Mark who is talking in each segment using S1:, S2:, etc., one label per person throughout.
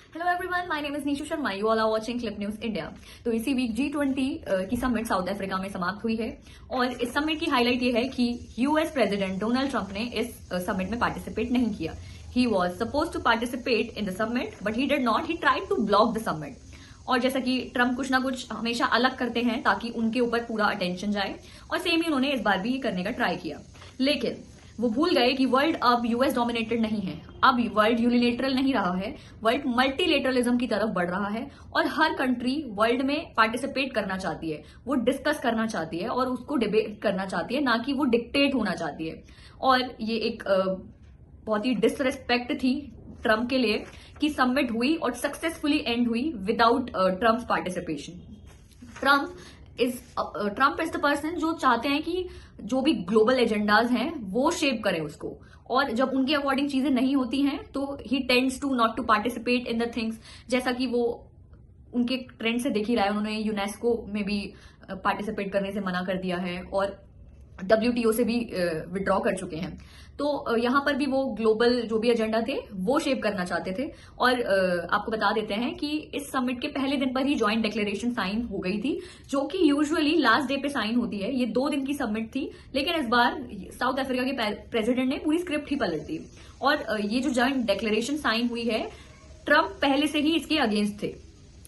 S1: Hello everyone, my name is Nishu Sharma. You all are watching clip news India. तो इसी week G20 की summit south Africa में समाप्त हुई है और इस समिट की हाईलाइट ये है कि यूएस प्रेसिडेंट डोनाल्ड ट्रंप ने इस समिट में पार्टिसिपेट नहीं किया। He was suppose to participate in the summit but he did not. He tried to block the summit. और जैसा कि ट्रंप कुछ ना कुछ हमेशा अलग करते हैं ताकि उनके ऊपर पूरा अटेंशन जाए, और सेम ही उन्होंने इस बार भी करने का ट्राई किया। लेकिन वो भूल गए कि वर्ल्ड अब यूएस डोमिनेटेड नहीं है। अब वर्ल्ड यूनिलेटरल नहीं रहा है, वर्ल्ड मल्टीलेटरलिज्म की तरफ बढ़ रहा है और हर कंट्री वर्ल्ड में पार्टिसिपेट करना चाहती है, वो डिस्कस करना चाहती है और उसको डिबेट करना चाहती है, ना कि वो डिक्टेट होना चाहती है। और ये एक बहुत ही डिसरेस्पेक्ट थी ट्रंप के लिए कि समिट हुई और सक्सेसफुली एंड हुई without Trump's participation. Trump is the person जो चाहते हैं कि जो भी ग्लोबल एजेंडाज हैं वो शेप करें उसको, और जब उनके अकॉर्डिंग चीजें नहीं होती हैं तो he tends to not to participate in the things. जैसा कि वो उनके ट्रेंड से देख ही रहा है, उन्होंने यूनेस्को में भी पार्टिसिपेट करने से मना कर दिया है और WTO से भी विड्रॉ कर चुके हैं। तो यहां पर भी वो ग्लोबल जो भी एजेंडा थे वो शेप करना चाहते थे। और आपको बता देते हैं कि इस समिट के पहले दिन पर ही ज्वाइंट डिक्लेरेशन साइन हो गई थी, जो कि यूजुअली लास्ट डे पे साइन होती है। ये 2 दिन की समिट थी, लेकिन इस बार साउथ अफ्रीका के प्रेसिडेंट ने पूरी स्क्रिप्ट ही पलट दी। और ये जो ज्वाइंट डिक्लेरेशन साइन हुई है, ट्रंप पहले से ही इसके अगेंस्ट थे,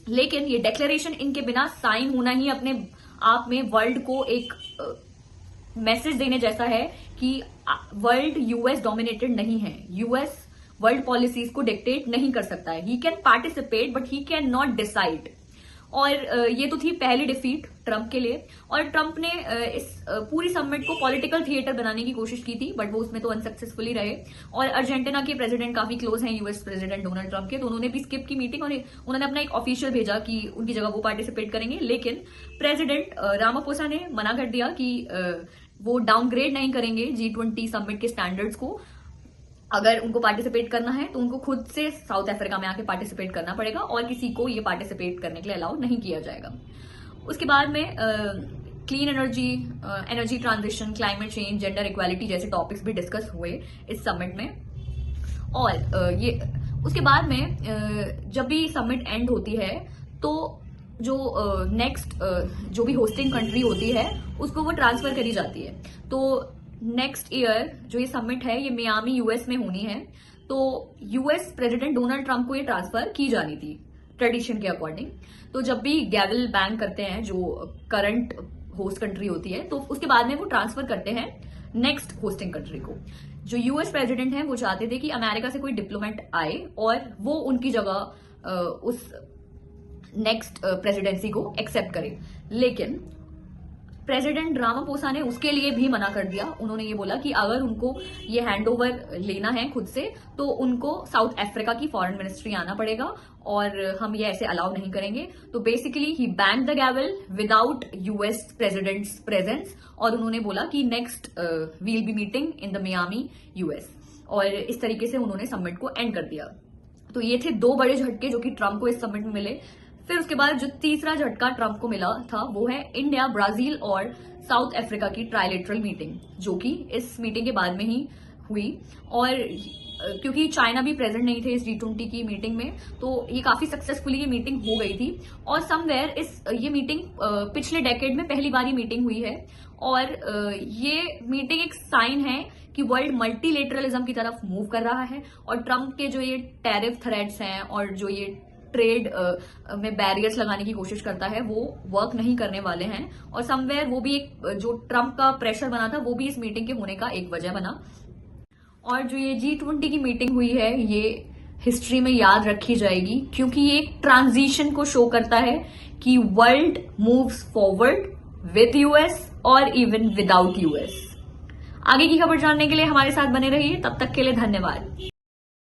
S1: लेकिन ये डिक्लेरेशन इनके बिना साइन होना ही अपने आप में वर्ल्ड को एक मैसेज देने जैसा है कि वर्ल्ड यूएस डोमिनेटेड नहीं है। यूएस वर्ल्ड पॉलिसीज को डिक्टेट नहीं कर सकता है। He can participate but he can not decide. और ये तो थी पहली डिफीट ट्रंप के लिए। और ट्रंप ने इस पूरी समिट को पॉलिटिकल थिएटर बनाने की कोशिश की थी, बट वो उसमें तो अनसक्सेसफुली रहे। और अर्जेंटीना के प्रेसिडेंट काफी क्लोज हैं यूएस प्रेसिडेंट डोनाल्ड ट्रंप के, तो उन्होंने भी स्किप की मीटिंग और उन्होंने अपना एक ऑफिशियल भेजा कि उनकी जगह वो पार्टिसिपेट करेंगे। लेकिन प्रेसिडेंट रामापोसा ने मना कर दिया कि वो डाउनग्रेड नहीं करेंगे G20 समिट के स्टैंडर्ड्स को। अगर उनको पार्टिसिपेट करना है तो उनको खुद से साउथ अफ्रीका में आके पार्टिसिपेट करना पड़ेगा और किसी को ये पार्टिसिपेट करने के लिए अलाउ नहीं किया जाएगा। उसके बाद में clean energy, energy transition, climate change, gender equality जैसे टॉपिक्स भी डिस्कस हुए इस समिट में। और ये उसके बाद में जब भी समिट एंड होती है तो जो नेक्स्ट जो भी होस्टिंग कंट्री होती है उसको वो ट्रांसफर करी जाती है। तो नेक्स्ट ईयर जो ये समिट है ये मियामी यूएस में होनी है, तो यूएस प्रेसिडेंट डोनाल्ड ट्रंप को ये ट्रांसफर की जानी थी ट्रेडिशन के अकॉर्डिंग। तो जब भी गैवल बैंक करते हैं जो करंट होस्ट कंट्री होती है, तो उसके बाद में वो ट्रांसफर करते हैं नेक्स्ट होस्टिंग कंट्री को। जो यूएस प्रेसिडेंट हैं वो चाहते थे कि अमेरिका से कोई डिप्लोमेट आए और वो उनकी जगह उस नेक्स्ट प्रेसिडेंसी को एक्सेप्ट करे, लेकिन प्रेसिडेंट रामापोसा ने उसके लिए भी मना कर दिया। उन्होंने ये बोला कि अगर उनको ये हैंडओवर लेना है खुद से तो उनको साउथ अफ्रीका की फॉरेन मिनिस्ट्री आना पड़ेगा और हम ये ऐसे अलाउ नहीं करेंगे। तो basically he banged the gavel without US president's presence, और उन्होंने बोला कि next will be meeting in the Miami US. और इस तरीके से उन्होंने समिट को एंड कर दिया। तो ये थे 2 बड़े झटके जो कि ट्रंप को इस समिट में मिले। फिर उसके बाद जो तीसरा झटका ट्रंप को मिला था वो है इंडिया, ब्राजील और साउथ अफ्रीका की ट्राइलेटरल मीटिंग, जो कि इस मीटिंग के बाद में ही हुई। और क्योंकि चाइना भी प्रेजेंट नहीं थे इस G20 की मीटिंग में, तो ये काफी सक्सेसफुली ये मीटिंग हो गई थी। और समवेयर ये मीटिंग पिछले डेकेड में पहली बार मीटिंग हुई है। और ये मीटिंग एक साइन है कि वर्ल्ड मल्टीलेटरलिज्म की तरफ मूव कर रहा है। और ट्रंप के जो ये टैरिफ थ्रेट्स हैं और जो ये ट्रेड में बैरियर्स लगाने की कोशिश करता है वो वर्क नहीं करने वाले हैं। और समवेयर वो भी एक जो ट्रंप का प्रेशर बना था वो भी इस मीटिंग के होने का एक वजह बना। और जो ये G20 की मीटिंग हुई है ये हिस्ट्री में याद रखी जाएगी, क्योंकि ये एक ट्रांजिशन को शो करता है कि world moves forward with US और इवन विदाउट यूएस। आगे की खबर जानने के लिए हमारे साथ बने रहिए। तब तक के लिए धन्यवाद।